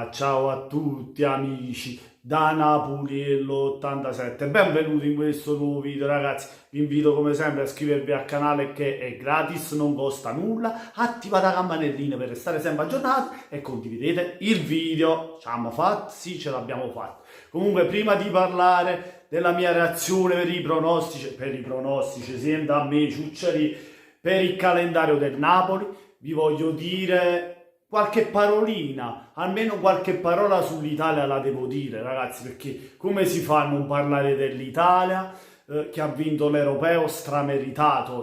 Ciao a tutti amici da Napoli l'87, benvenuti in questo nuovo video ragazzi. Vi invito come sempre a iscrivervi al canale che è gratis, non costa nulla, attivate la campanellina per restare sempre aggiornati e condividete il video. Ce l'abbiamo fatto? Sì, ce l'abbiamo fatto. Comunque prima di parlare della mia reazione per i pronostici sia da me Ciucciari per il calendario del Napoli, vi voglio dire qualche parolina, almeno qualche parola sull'Italia la devo dire ragazzi, perché come si fa a non parlare dell'Italia che ha vinto l'Europeo strameritato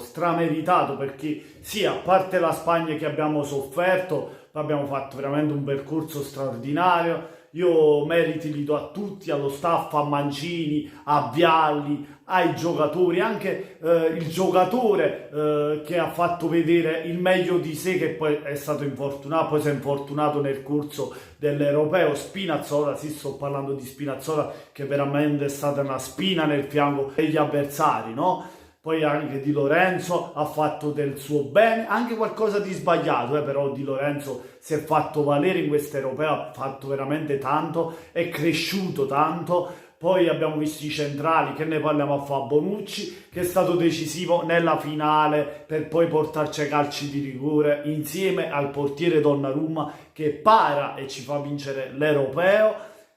perché sì, a parte la Spagna che abbiamo sofferto, abbiamo fatto veramente un percorso straordinario. Io meriti li do a tutti, allo staff, a Mancini, a Vialli, ai giocatori, anche il giocatore che ha fatto vedere il meglio di sé, che poi è stato infortunato, poi si è infortunato nel corso dell'Europeo. Spinazzola, sì, sto parlando di Spinazzola, che veramente è stata una spina nel fianco degli avversari, no? Poi anche Di Lorenzo ha fatto del suo bene, anche qualcosa di sbagliato, però Di Lorenzo si è fatto valere in questo europeo, ha fatto veramente tanto, è cresciuto tanto. Poi abbiamo visto i centrali, che ne parliamo a fa Bonucci, che è stato decisivo nella finale per poi portarci ai calci di rigore insieme al portiere Donnarumma che para e ci fa vincere l'europeo.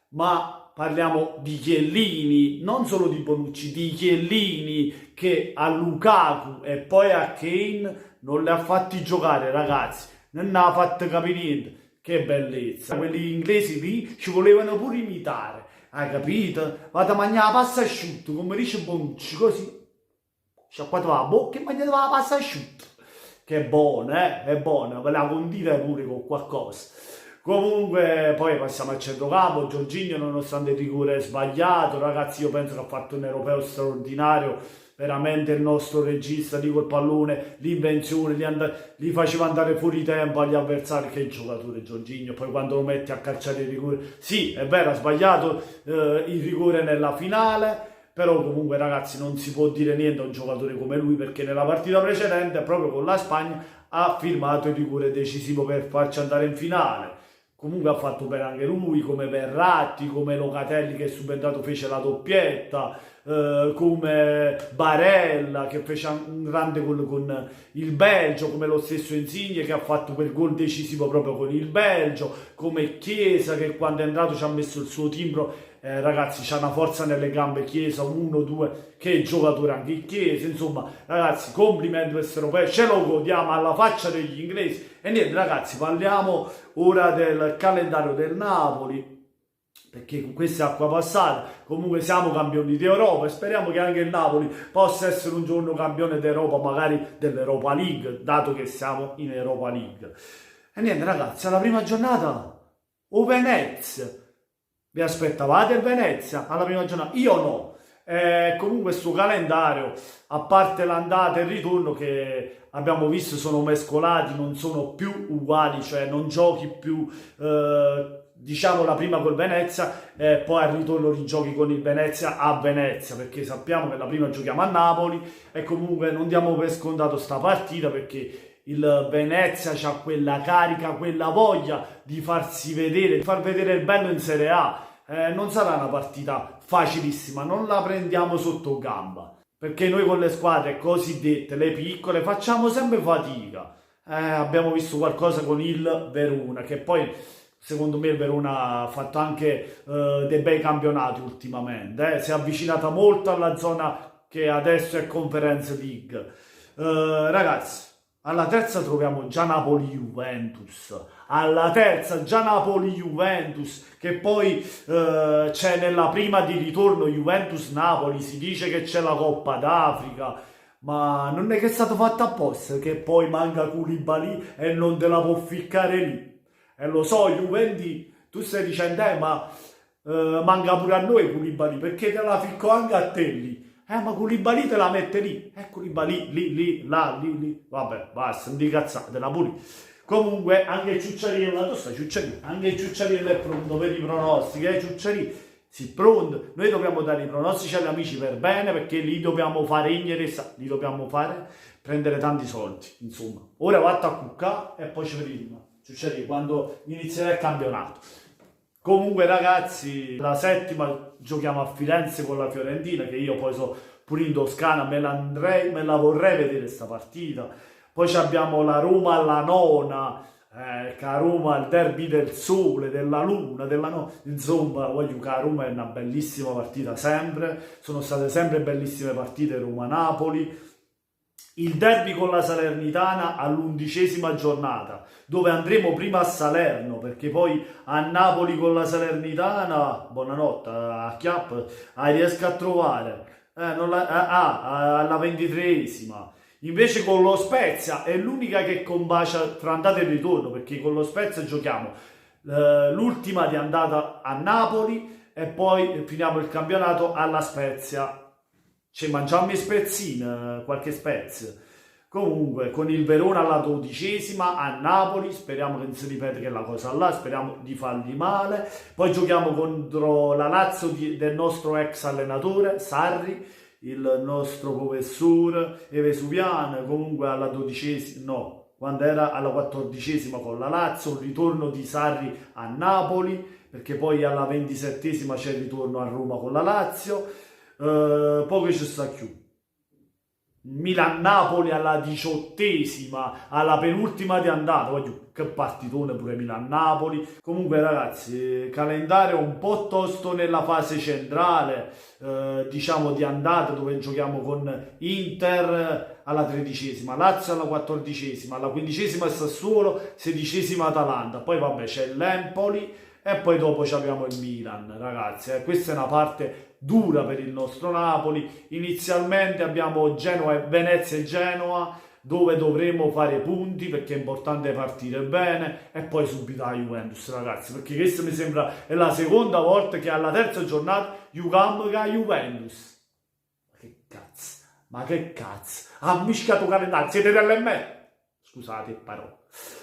Ma parliamo di Chiellini, non solo di Bonucci, di Chiellini che a Lukaku e poi a Kane non li ha fatti giocare ragazzi, non ne ha fatto capire niente. Che bellezza, quelli inglesi lì ci volevano pure imitare, hai capito? Vado a mangiare la pasta asciutta come dice Bonucci, così sciacquato la bocca e mangiate la pasta asciutta, che è buona, è buona, ve la condite pure con qualcosa. Comunque poi passiamo al centrocampo. Jorginho, nonostante il rigore sbagliato, ragazzi, io penso che ha fatto un europeo straordinario, veramente il nostro regista di quel pallone, l'invenzione, li faceva andare fuori tempo agli avversari. Che giocatore Jorginho, poi quando lo metti a calciare il rigore, sì è vero ha sbagliato il rigore nella finale, però comunque ragazzi non si può dire niente a un giocatore come lui, perché nella partita precedente proprio con la Spagna ha firmato il rigore decisivo per farci andare in finale. Comunque ha fatto bene anche lui, come Verratti, come Locatelli che è subentrato fece la doppietta, come Barella che fece un grande gol con il Belgio, come lo stesso Insigne che ha fatto quel gol decisivo proprio con il Belgio, come Chiesa che quando è entrato ci ha messo il suo timbro. Ragazzi, c'ha una forza nelle gambe Chiesa, 1-2, che giocatore anche il Chiesa. Insomma ragazzi, complimenti per questo europeo, ce lo godiamo alla faccia degli inglesi. E niente ragazzi, parliamo ora del calendario del Napoli, perché questa è acqua passata. Comunque siamo campioni d'Europa e speriamo che anche il Napoli possa essere un giorno campione d'Europa, magari dell'Europa League, dato che siamo in Europa League. E niente ragazzi, alla prima giornata o Venezia. Vi aspettavate il Venezia alla prima giornata? Io no. Comunque questo calendario, a parte l'andata e il ritorno che abbiamo visto sono mescolati, non sono più uguali, cioè non giochi più diciamo la prima col Venezia e poi al ritorno rigiochi con il Venezia a Venezia, perché sappiamo che la prima giochiamo a Napoli e comunque non diamo per scontato sta partita, perché il Venezia ha quella carica, quella voglia di farsi vedere, di far vedere il bello in Serie A. Non sarà una partita facilissima, non la prendiamo sotto gamba, perché noi con le squadre cosiddette, le piccole, facciamo sempre fatica. Abbiamo visto qualcosa con il Verona, che poi secondo me il Verona ha fatto anche dei bei campionati ultimamente, si è avvicinata molto alla zona che adesso è Conference League. Ragazzi, alla terza troviamo già Napoli-Juventus, alla terza già Napoli-Juventus, che poi c'è nella prima di ritorno Juventus-Napoli, si dice che c'è la Coppa d'Africa, ma non è che è stato fatto apposta, che poi manca Koulibaly e non te la può ficcare lì. E lo so, Juventus, tu stai dicendo, ma manca pure a noi Koulibaly, perché te la ficco anche a te lì. Ma Koulibaly te la mette lì, Koulibaly lì, vabbè, basta, non di cazzate, la pure. Comunque anche Ciucciarino, la tosta Ciucciarino, anche Ciucciarino è pronto per i pronostici, Ciucciarino, sì, pronto. Noi dobbiamo dare i pronostici agli amici per bene, perché li dobbiamo fare interessati, li dobbiamo fare prendere tanti soldi, insomma. Ora vado a cuccare e poi ci vediamo, Ciucciarino, quando inizierà il campionato. Comunque ragazzi, la settima giochiamo a Firenze con la Fiorentina, che io poi sono pure in Toscana, me la vorrei vedere questa partita. Poi abbiamo la Roma alla nona, che a Roma il derby del sole, della luna, della no... Insomma, voglio che a Roma è una bellissima partita sempre, sono state sempre bellissime partite Roma-Napoli. Il derby con la Salernitana all'11ª giornata, dove andremo prima a Salerno, perché poi a Napoli con la Salernitana, buonanotte, a Chiapp, riesco a trovare. Alla 23esima. Invece con lo Spezia è l'unica che combacia tra andata e ritorno, perché con lo Spezia giochiamo l'ultima di andata a Napoli e poi finiamo il campionato alla Spezia. Ci mangiamo i spezzini, qualche spezia. Comunque, con il Verona alla 12ª a Napoli, speriamo che non si ripete che la cosa là, speriamo di fargli male. Poi giochiamo contro la Lazio del nostro ex allenatore, Sarri, il nostro professore Vesuviano, comunque alla 12ª, no, quando era alla 14ª con la Lazio, un ritorno di Sarri a Napoli, perché poi alla 27ª c'è il ritorno a Roma con la Lazio. Poi ci sta più. Milan-Napoli alla 18ª, alla penultima di andata. Voglio, che partitone pure Milan-Napoli. Comunque ragazzi, calendario un po' tosto nella fase centrale, diciamo di andata, dove giochiamo con Inter alla 13ª, Lazio alla 14ª, alla 15ª Sassuolo, 16ª Atalanta. Poi vabbè c'è l'Empoli e poi dopo abbiamo il Milan, ragazzi. Questa è una parte dura per il nostro Napoli. Inizialmente abbiamo Venezia e Genoa, dove dovremo fare punti perché è importante partire bene, e poi subito la Juventus, ragazzi, perché questo mi sembra è la seconda volta che alla terza giornata giocamo con la Juventus. Ma che cazzo, ha mischiato calendario, siete delle me, scusate parole.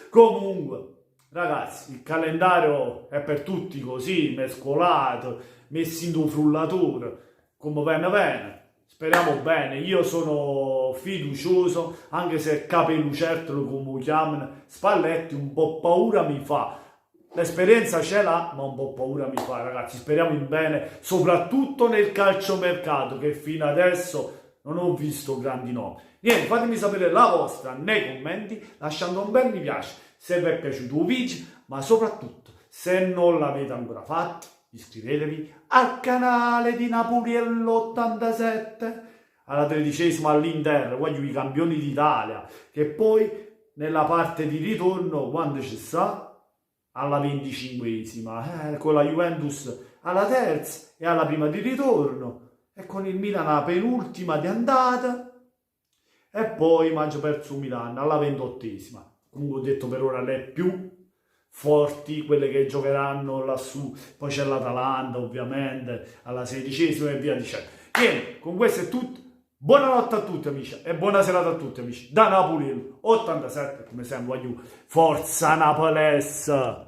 Comunque ragazzi, il calendario è per tutti così, mescolato, messi in un frullatore, come bene. Speriamo bene, io sono fiducioso, anche se Capelucertolo, come lo chiamano, Spalletti, un po' paura mi fa. L'esperienza ce l'ha, ma un po' paura mi fa, ragazzi. Speriamo in bene, soprattutto nel calciomercato, che fino adesso non ho visto grandi nomi. Niente, fatemi sapere la vostra nei commenti, lasciando un bel mi piace se vi è piaciuto il video, ma soprattutto, se non l'avete ancora fatto, iscrivetevi al canale di Napoliello 87, alla 13ª all'Inter, voglio i campioni d'Italia, che poi nella parte di ritorno, quando ci sta? Alla 25ª, con la Juventus alla terza e alla prima di ritorno, e con il Milan alla penultima di andata, e poi mangio perso Milan alla 28ª. Comunque ho detto per ora le più forti, quelle che giocheranno lassù, poi c'è l'Atalanta ovviamente alla 16ª e via dicendo. Niente, con questo è tutto, buonanotte a tutti amici e buona serata a tutti amici, da Napoli 87, come sempre voglio, forza Napolès!